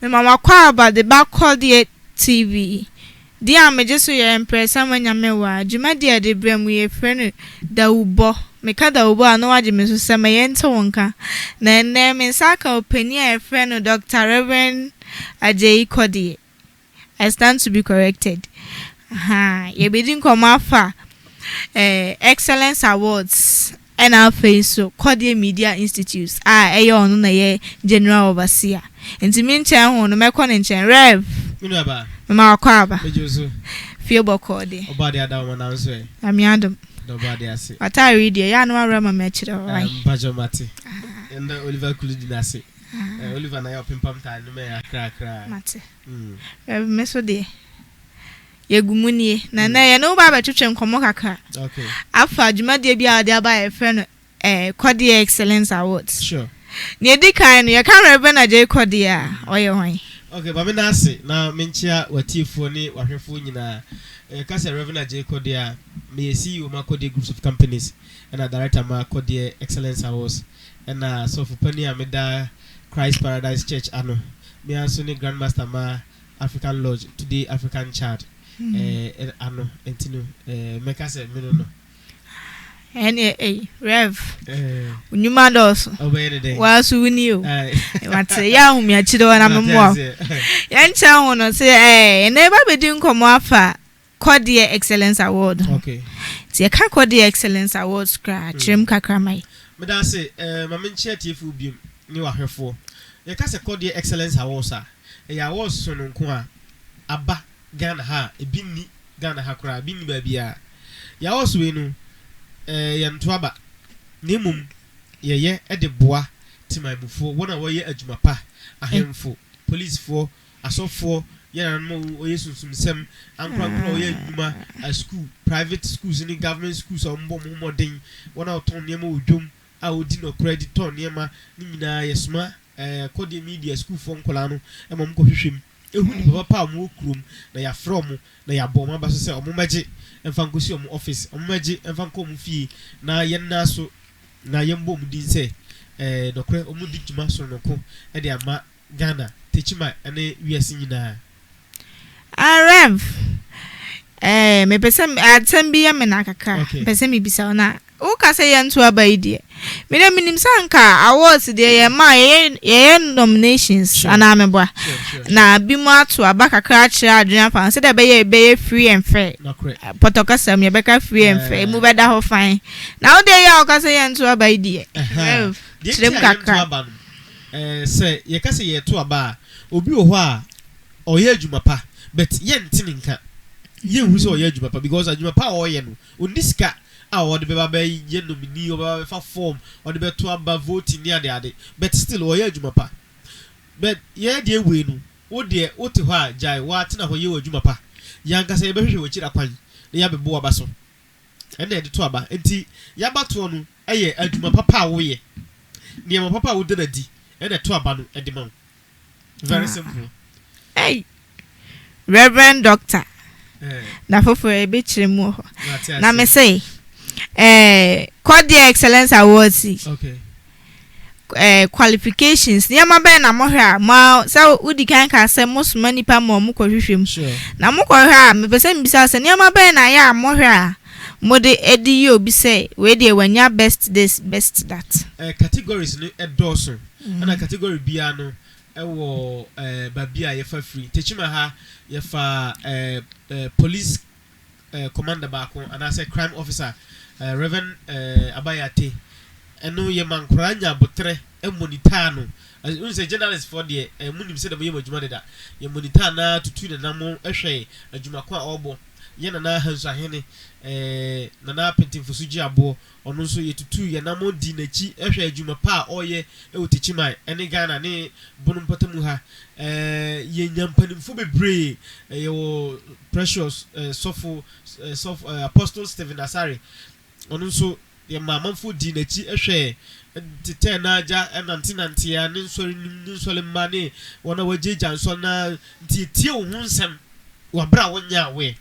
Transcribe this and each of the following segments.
Me mama kwa about the back KODIE TV. Dia me just so ye impress am nya me wa. Juma dia de brem ye friend Dawubo. Me ka Dawubo ano waje me so se me ye nte wonka. Na enne me saka opani a friend Dr. REV.AGYEI KODIE. I stand to be corrected. Ye bidin komafa Excellence Awards and our face so KODIE Media Institutes eyo ono na ye general overseer enti me nchen ho no mekọ ne nchen rev unu aba ma akwa aba mejozo fie bokode obade adawo na nso e amiadom obade ase ata read ya no ara ma mechire right mpajo mate and Oliver Kuludi na se Oliver na ya pimpam ta no me akra mate rev meso de yegumunie na ye no ba betwetwe nkomo kakra okay afa adwumade bia ade aba ye friend KODIE Excellence Awards sure ne di kan no ye kan REV.AGYEI KODIE a oye hwan okay ba me na ase na menchia watifo ni wahwefo nyina ka se REV.AGYEI KODIE a me CEO ma KODIE groups of companies and a director ma KODIE Excellence Awards and so for pani ameda Christ Paradise Church ano me aso ni grandmaster ma African Lodge today African Child ano entino meka se me no rev unyuma dos wasu wini o wate ya hu mi achide wana memmo ya ncha hu no se na ba bedi nkomo afa KODIE Excellence Award okay ti e ka KODIE Excellence Award kra chirem kakra mai me da se ma me nche tiefu biem ni wahwefo ye ka se KODIE Excellence Awards a ya awards so no nko a aba Ghana ha ebinni Ghana ha kura binni ba bia ya awards we no ye ntoaba nemum ye de boa timamufo wona wo ye adwumapa ahemfo police fo asofo ye na mo oye sunsunsem ankwankwa oye adwuma a school private schools ni government schools o mbo mo modern wona oton niam odwom a odi no credit ton niam ni nyina yesma KODIE media school fo nkola no e mom ko hwehwem ehu ni papa mo kurom na ya from na ya bom aba so se o mo magi emfa nkosi o mo office o mo magi emfa nko mo fie na ye na so na ye mbom din se dokre o mo di djuma so no ko e de ama Ghana TECHIMAN ene wiase nyina rev me pese atem bi ya me na kaka pese me bisa na o ka se ye nto aba idie me na minim sanka awards de ye ma ye nominations ana meboa na bi mu ato aba kakra kira adwena fa se de be ye free and fair potoka sam ye beka free and fair mu beda ho fine na o de ye o ka se ye nto aba idie chirem kakra se ye ka se ye to aba obi o ho a o ye adwumapa but ye ntini nka ye hu se o ye adwumapa because adwumapa o ye no oniska or the baby ye nomini or fa form or the beto aba voting near the ade but still o ye adwumapa but ye de we no wo de wo te ho a jai wa tina ho ye adwumapa yanka se ye behwe wo kira kwan na ya bebo aba so ene de to aba enti ya bato no eye adwumapa pa wo ye ne mo papa wo de na di ene to aba no e de ma very simple hey Reverend Doctor na fofo e be kire mu ho na me say KODIE Excellence Awards qualifications niama be na mo hwa ma sa udi kan ka se mo suma nipa mo mo kohwehwem na mo kohwa me pese mbisa se niama be na ya mo hwa mo de edi ye obi se we de wanya best this best that categories ni edoso na category bia no ewo babia ye fa free TECHIMAN ha ye fa police commander ba ko and say crime officer Reverend Abayate eno ye mankora nya botre e monitor no un say journalist for the munim say da ye madwuma de da ye monitor na tutu na namo ehwe adwuma kwa obo ye na hanso ahene na na pentimfo suji abo ono nso ye tutu ye namo di nachi ehwe adwuma pa oye e TECHIMAN ene Ghana ne bonum potamu ha ye nyampanimfo bebre ye wo precious sofo Apostle Stephen Asare ono nso ye mamamfo di nachi ehwe tete na aja enantinante ya ne nsori mma ne wona wajeja nso na tie wo hu nsem wabra wonya we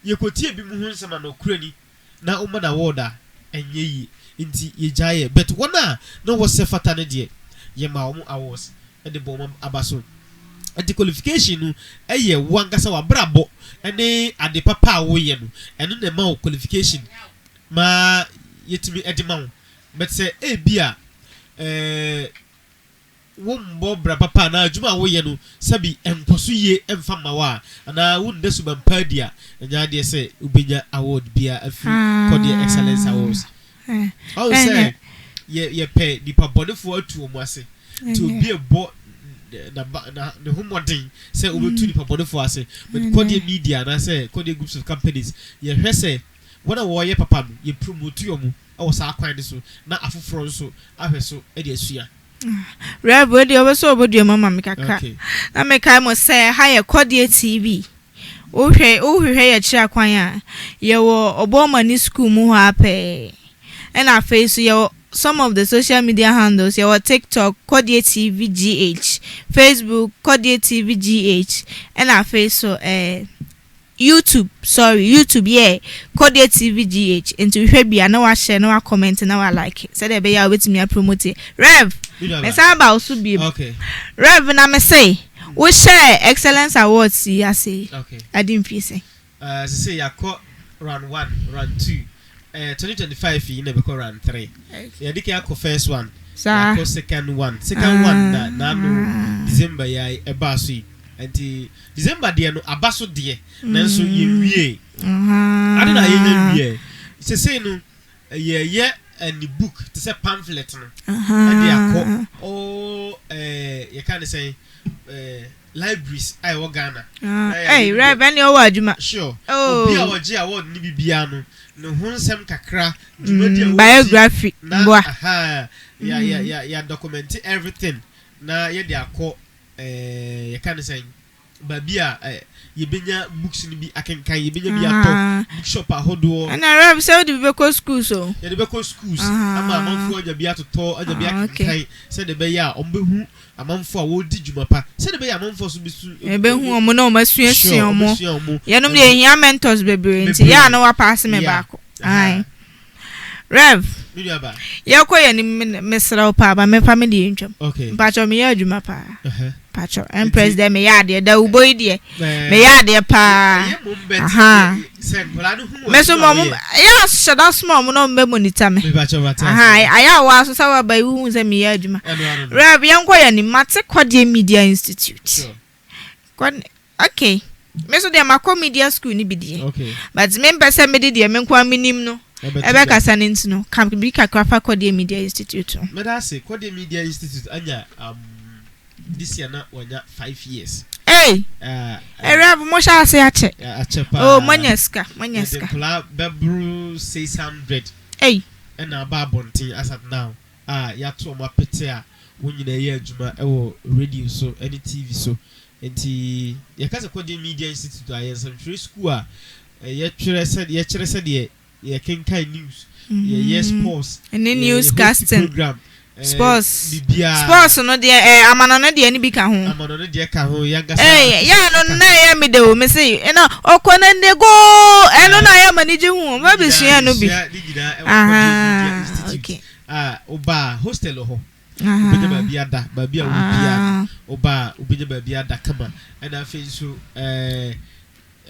ye kotie bi mu hu nsem na okurani na o mana woda enye yi nti ye jaye but wona no wo se fata ne de ye ma wo awards e de bom abaso the qualification no eye wankasa wa brabo ene ade papa wo ye no eno na ma qualification ma yetimi edima but say e bia wo mbo bra papa na adwuma wo ye no sabi enkoso ye emfa ma wa ana wo ndesu bampa dia nya de say ubenya award bia afi KODIE excellence awards how say ye pay the pabodefo atu omo ase to be a bo na the homodin say obetu the pabodefo ase but KODIE media na say KODIE groups of companies ye hwe say wona wo ye papa no ye promote yomu awo sa akwan de so na afoforo so ahwe so e de asua REV de obeso obodu mama mekaka na mekai mo say ha ye KODIE TV ohwe ye kira kwan a ye wo obomani school mu ho ape and our face some of the social media handles your TikTok KODIE TV GH, Facebook KODIE TV GH, and our face so YouTube yeah KODIE TV GH into Febia no wa share no wa comment no wa like say dey be ya wait me promote Rev me say about so be okay Rev na me say we share excellence awards see I say okay I didn't feel say say yakọ round 1 round 2 2025 in the round 3 ya dike akọ first one yakọ second one na no December ya eba so enti December de no abaso de nanso ye wie ade na ye wie say no ye any book to say pamphlet no ade akọ you can say libraries I wo Ghana hey Rev any o adwuma sure obi a woje award ni bibia no ho nsem kakra biography boa ya document everything na ye de akọ you can say babia ye benya books ni bi akenkan ye benya bi ato bookshop ahodo na Rev say de be ko school so ye de be ko schools ama amanfo anya bi atoto anya bi akenkan say de be ya ombehu amanfo a wo di djuma pa say de be ya amanfo so bisu ebehu omo na omasuasua omo ye no de hia mentors bebre nti ya na wa pass me back ai Rev ye ko ye ni mesra pa ba me family ntwam okay pacho me ya djuma pa pacho empress de me ya de Dawubo de me ya de pa meso mom ya shada small mo no me monitor me aya wa so sawa ba hu se me ya djuma Rev ye ko ye ni mate KODIE Media Institute okay meso de makọ media school ni bidie but me pese me de me kwa minim no ebe kasa nti no kam bi kakra fa KODIE Media Institute me da say KODIE Media Institute anya this year na wanya 5 years hey Rev mo sha say ache oh manyaska the club bebru 600 hey and aba bontin as at now ya to ma pete a wonyina ye adwuma e wo radio so any TV so enti ye kasa KODIE Media Institute ayen some free school a ye kire said ye kenkai news ye sports and news casting program sports no de amano no de ani bi ka ho yanga ya no na ya me de o me say no okona nde go eno na ya manage hu ba be sua no bi okay oba hostel ho ubenya ba bia wo bia oba ubenya ba bia da kama and afi so a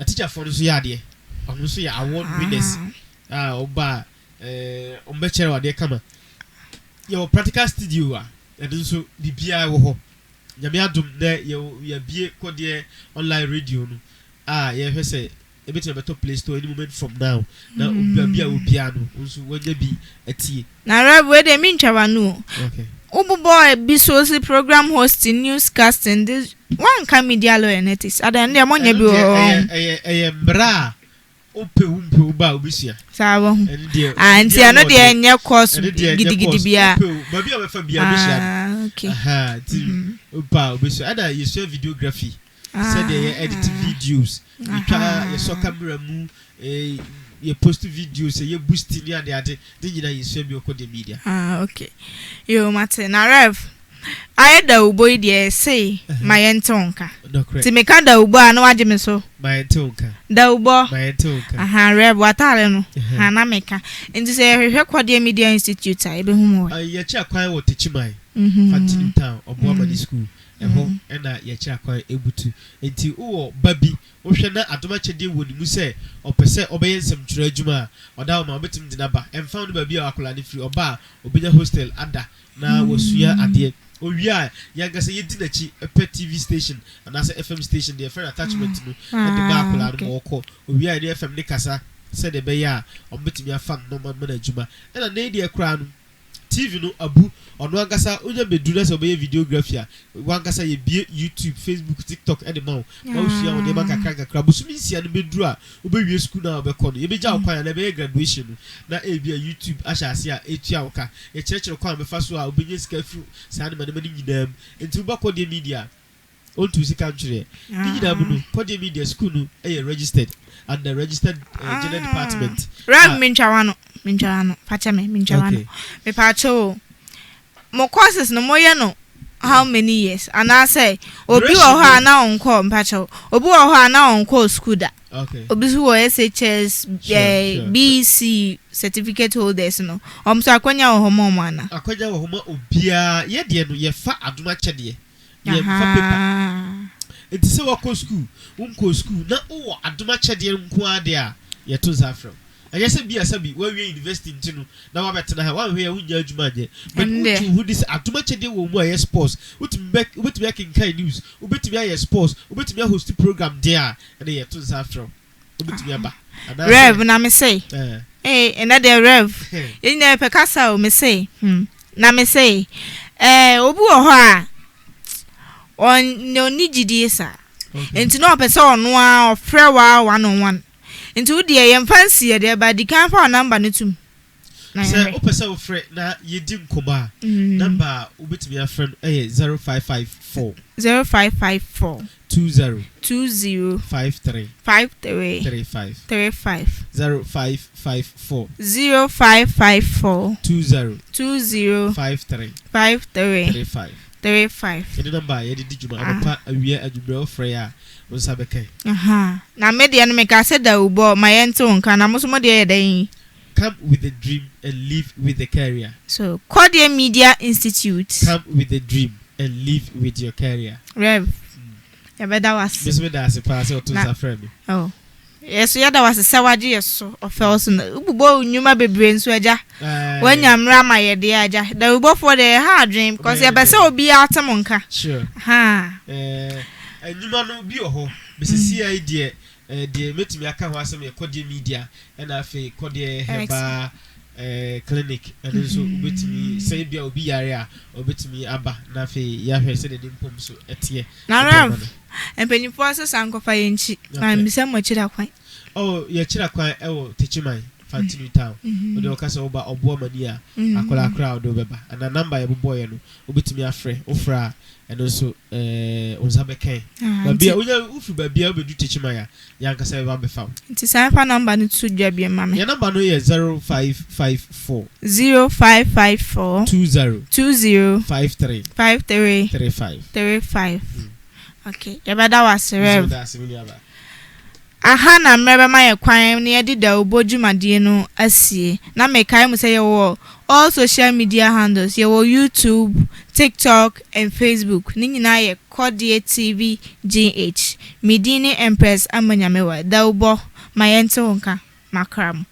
teacher for so ya de onu so ya award winners oba ombechere wa de kama your practical studio and so the bia wo ho nyame adum na ya bie KODIE online radio no ye hwe say e better better play store any moment from now na bia wo bia no so wanya bi atie na Rev we de mi ntwa no okay ubu boy bi so si program hosting newscasting this one can media law and ethics adan de monya bi o bra ope ba obisia sawo anti ano de enye course gidigidi bia ba bia we fa bia obisia okay ti opa obisia ada you share videography said they edit videos you try you so camera mu you post videos you boost ni ade de nyina you share bi KODIE Media okay yo mate na Rev I Dawubo de say my entonka ti me ka Dawubo ana waje me so my entonka Dawubo my entonka Rev watale no na meka nti say hwehwe KODIE Media Institute a ebe hu mo ye chi akwan wo TECHIMAN Fatini town obo amani school ɛho ɛna yɛkyerɛ kwan ebutu enti wo babi wohwɛ na adoma kyɛde wɔ ne mu sɛ ɔpɛ sɛ ɔbɛyɛ nsɛmtwerɛ adwuma a ɔda wo ma wobɛtumi de naba ɛmfa no babi a wakola ne firi ɔba a obenya hostel ada na wasua adeɛ owia yangasa yedi nachi epe TV station anase FM station the friend attachment no and the back la no moko owia ni FM ni kasa said the beya ombetimi afa no man adwuma na na dey kra no TV no abu ono angasa onya beduna se obeye videography a wangasa ye bie YouTube Facebook TikTok and the ma usua won dey ma kakra busumi nsia no beduru a obewie school na obekọ no ye beja okwan na be graduation no na e bia YouTube ahyase a etua woka ye kyerɛkyerɛ kwan mefa so a obenye sika fu saa ne mane nyinam enti ubakọ de media on to sika ntwere ni nyinam no KODIE media school no registered and the registered general department Rev minchawano pacha me minchawano me pacho mo courses no moye no how many years and I say obi wo ha na onko mpacho obi wo ha na onko school da obi so wo SHS BC certificate holders no omso akonya wo homo mana akonya wo homo obia ye de no ye fa adoma kyede ye fa paper it is wo school unko school na wo adoma kyede nko ade a ye to zafro I say be asabi when we university ntinu na wa betena ha wa hwe hunya adwuma anye but who this atuma chede wo mu aye sports ubetumi akinkan news ubetumi aye sports ubetumi host program there and ye to after ubetumi aba Rev na me say and that the Rev in the pekasa o me say na me say obi wo ho a on no nigidie sa enti no pese ono a ofre wa 1-on-1 into the yam fancy there by the can for number no tum say opese wo frɛ na yedi nkoma number ubetimi afrɛ 0554 20 53 35 0554 20 53 35 the number yedi juma apa awia adwumre frɛ a onsabekai na media no make say Dawubo my ento nka na muso de yeden come with a dream and live with the career so KODIE Media Institute come with a dream and live with your career Rev ya beda was me da se pass o to za frame oh yes ya da was se waje yeso ofelse na ububo nyuma bebre nso aja wanyamra ma yede aja Dawubo for the hard dream because ya be se obi atem nka sure enyuma no bi oho besisi ai de metumi aka ho asem ye KODIE media na afi KODIE heba clinic and so betumi say bia obi yare a obetumi aba na afi ya hwe se de mpom so etie na ram empenifo asesa nkofa yenchi na mbisa mo chira kwan oh ye chira kwan ewo TECHIMAN Fantinu town ode okasa oba obo mani a akola crowd obeba and number ye boy no obetumi afre ofra and also onzabekai babia unya ufu babia obedu TECHIMAN ya yankasa eba befa nti sanfa number no to dwa bia mama ya number no ye 0554 20 53 35 okay ya bada was Rev aha na mreba maye kwan ne yedi Dawubo dwumade no asie na mekai mu say ye all social media handles ye YouTube, TikTok and Facebook ni nyina ye KODIE TV GH Medini Empress amanyamewa Dawubo mayente wonka makram